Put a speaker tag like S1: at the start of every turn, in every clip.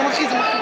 S1: זה מכריז, זה מכריז.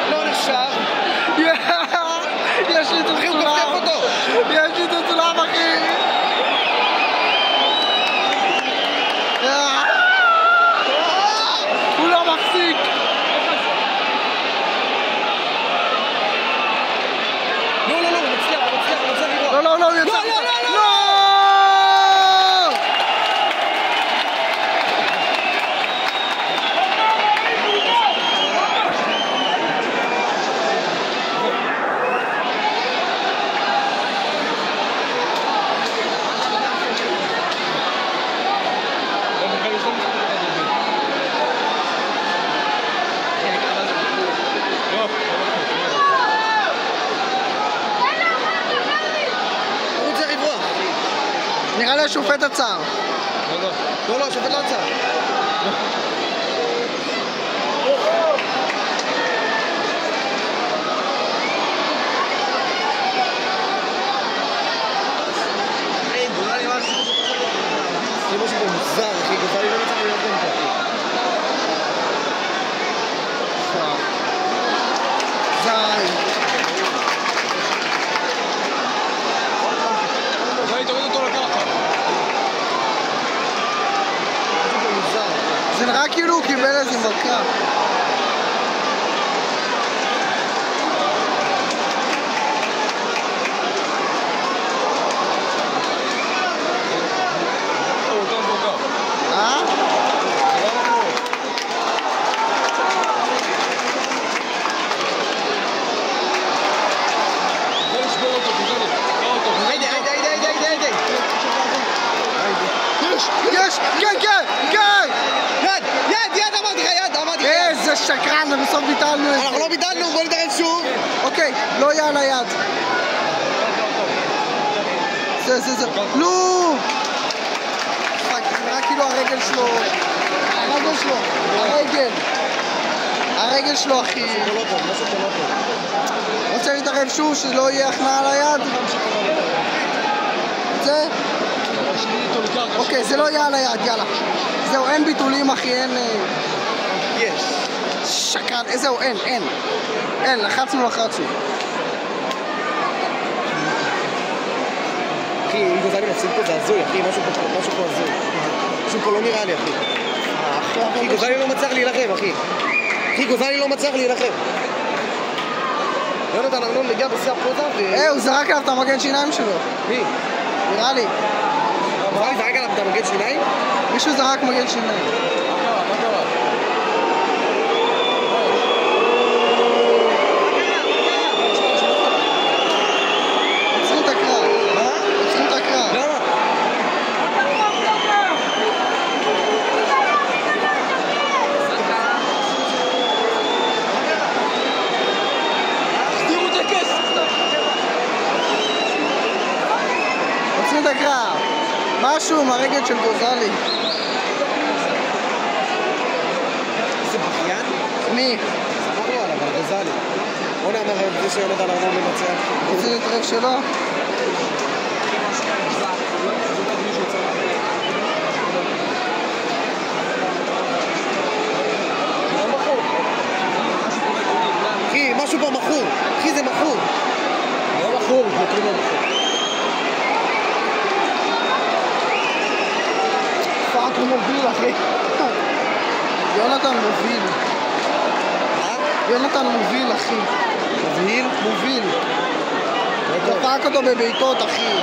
S2: לא נחשב.
S1: יש לי את הצולם. יש לי את הצולם, אחי. הוא לא מחזיק.
S2: לא, הוא מצליח, הוא רוצה לראות.
S1: לא, הוא יצא. נראה לי השופט עצר.
S2: לא, השופט לא עצר. זה משהו פה מוזר, אחי, גוזלי לא מצליח להיות גם פה, אחי. תוריד אותו לקרקע.
S1: זה נראה כאילו הוא קיבל איזה מכה. יש! כן!
S2: יד, אמרתי לך.
S1: איזה שקרן, ובסוף ביטלנו את זה.
S2: אנחנו לא ביטלנו, בוא נתראה שוב.
S1: אוקיי, לא יהיה על היד. זה. לא! פאק, נראה כאילו הרגל שלו, אחי. רוצה להתערב שוב שלא יהיה הכנעה על היד? זה? אוקיי, זה לא יהיה על היד, יאללה. זהו, אין ביטולים, אחי, אין...
S2: יש.
S1: שקרן, זהו, אין, לחצנו.
S2: אחי, אם גוזלי מפסיד פה זה הזוי, אחי, משהו פה הזוי. משהו פה לא נראה לי, אחי. אחי, גוזלי לא מצליח להילחם, אחי. יונתן ארנון מגיע בשיא הפוזה ו...
S1: הוא זרק עליו את המגן שיניים שלו.
S2: מי?
S1: נראה לי.
S2: גוזלי זרק עליו את המגן שיניים?
S1: מישהו זרק מגן שיניים.
S2: מה קרה?
S1: עצרו את הקרב.
S2: למה?
S1: משהו מהרגל של גוזלי.
S2: זה בכיין?
S1: מי?
S2: סמכנו עליו, על גוזלי. בוא נאמר את זה שיונתן ארנון מנצח.
S1: רוצה להתערב שלו?
S2: אחי, משהו פה מכור. אחי, זה מכור. לא מכור, זה כלום לא מכור.
S1: הוא מוביל, אחי. יונתן מוביל. יונתן מוביל, אחי.
S2: מוביל?
S1: מוביל. דפק אותו בביתות, אחי.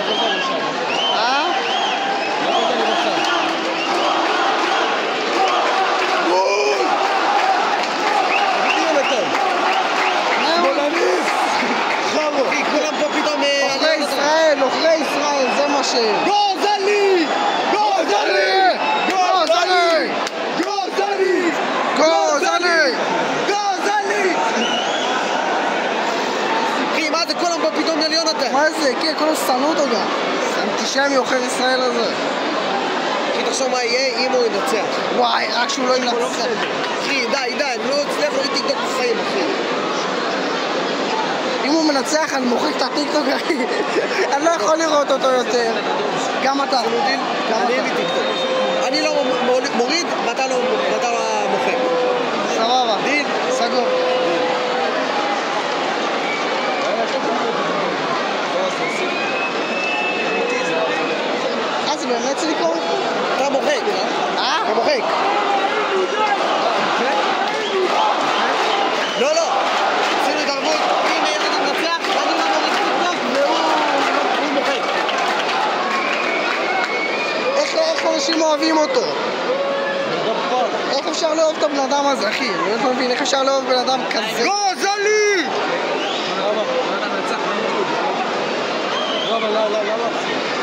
S1: עוכרי ישראל, זה מה ש...
S2: גוזלי! גוזלי! גוזלי! גוזלי! גוזלי! גוזלי! אחי, מה זה כולם פה פתאום על יונתן?
S1: מה זה? כן, כולם שנאו אותו גם. אנטישמי עוכר ישראל הזה.
S2: אחי, תחשוב מה יהיה אם הוא ינצח.
S1: וואי, רק שהוא לא ינצח.
S2: אחי, די, אני לא אצליח להוריד טיקטוק בחיים, אחי.
S1: אם הוא מנצח, אני מוחק את הטיקטוק, אחי. אני לא יכול לראות אותו יותר. גם אתה.
S2: אני אין לי טיקטוק. אני לא מוריד, ואתה לא מוחק.
S1: סבבה.
S2: דיל?
S1: סגור. זה באמת סליקו?
S2: אתה מוחק. אתה מוחק. לא. עשינו התערבות. אם ילד מנצח, אני לא מוריד טיקטוק, והוא מוחק.
S1: איך אנשים אוהבים אותו? איך אפשר לאהוב את הבן אדם הזה, אחי? אני לא מבין איך אפשר לאהוב בן אדם כזה.
S2: גוזלי!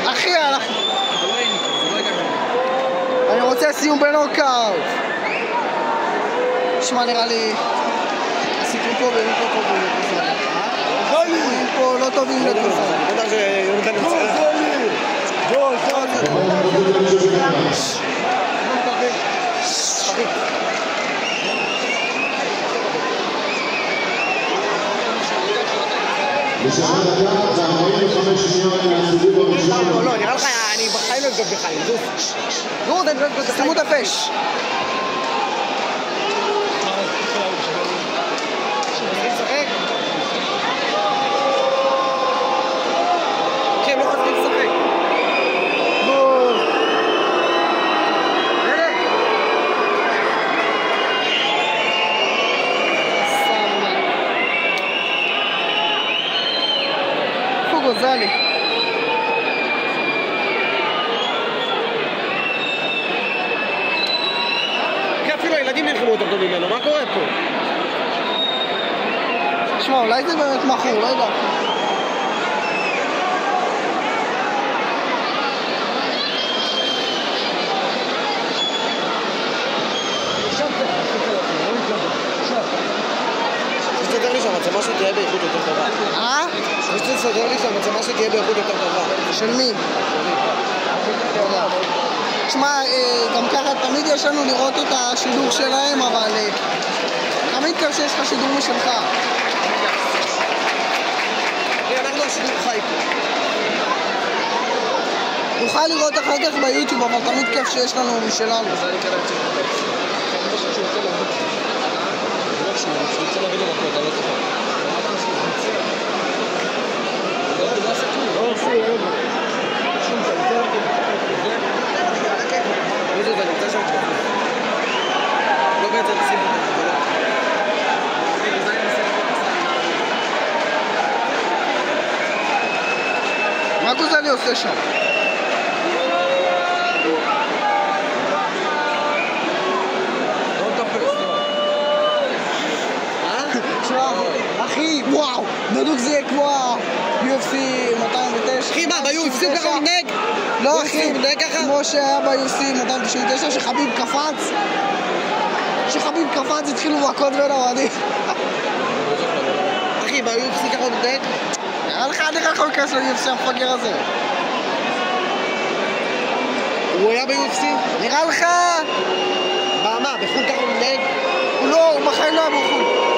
S1: אחי, אני רוצה סיום בנוקאוט. שמע, נראה לי הסיכום פה באמת לא טובים לכוזלי. הסיכומים פה לא טובים לכוזלי.
S2: אני בטח שיונתן נצח. לא, נראה לך, אני בחיים לא אגב בחיים, זוז, אני לא אגב בחיים.
S1: שימו דפש.
S2: כן, לא חזקים לשחק.
S1: איפה גוזלי?
S2: אפילו הילדים נלחמו יותר טוב ממנו, מה קורה פה?
S1: שמע, אולי זה באמת מכור, לא יודע.
S2: תסתדר לי שהמצלמה שתהיה באיכות יותר טובה. תסתדר לי שהמצלמה שתהיה באיכות יותר טובה.
S1: של מי? שמע, גם ככה תמיד יש לנו לראות את השידור שלהם, אבל תמיד כיף שיש לך שידור משלך.
S2: אנחנו השידור חי פה.
S1: נוכל לראות אחר כך ביוטיוב, אבל תמיד כיף שיש לנו משלנו. מה גוזלי עושה שם? אחי, וואו, בדוק זה יהיה כמו ה-UFC 209.
S2: אחי, מה, ב-UFC ככה מתנהג?
S1: לא, אחי, כמו שהיה ב-UFC 299 שחביב קפץ. שחביב קפץ התחילו מכות בין האוהדים.
S2: אחי, ב-UFC ככה מתנהג?
S1: נראה לך אני יכול להיכנס ל-UFC המפגר הזה.
S2: הוא היה ב-UFC?
S1: נראה לך?
S2: מה, בחו"ל ככה מתנהג?
S1: לא, הוא בחיים לא היה בחו"ל.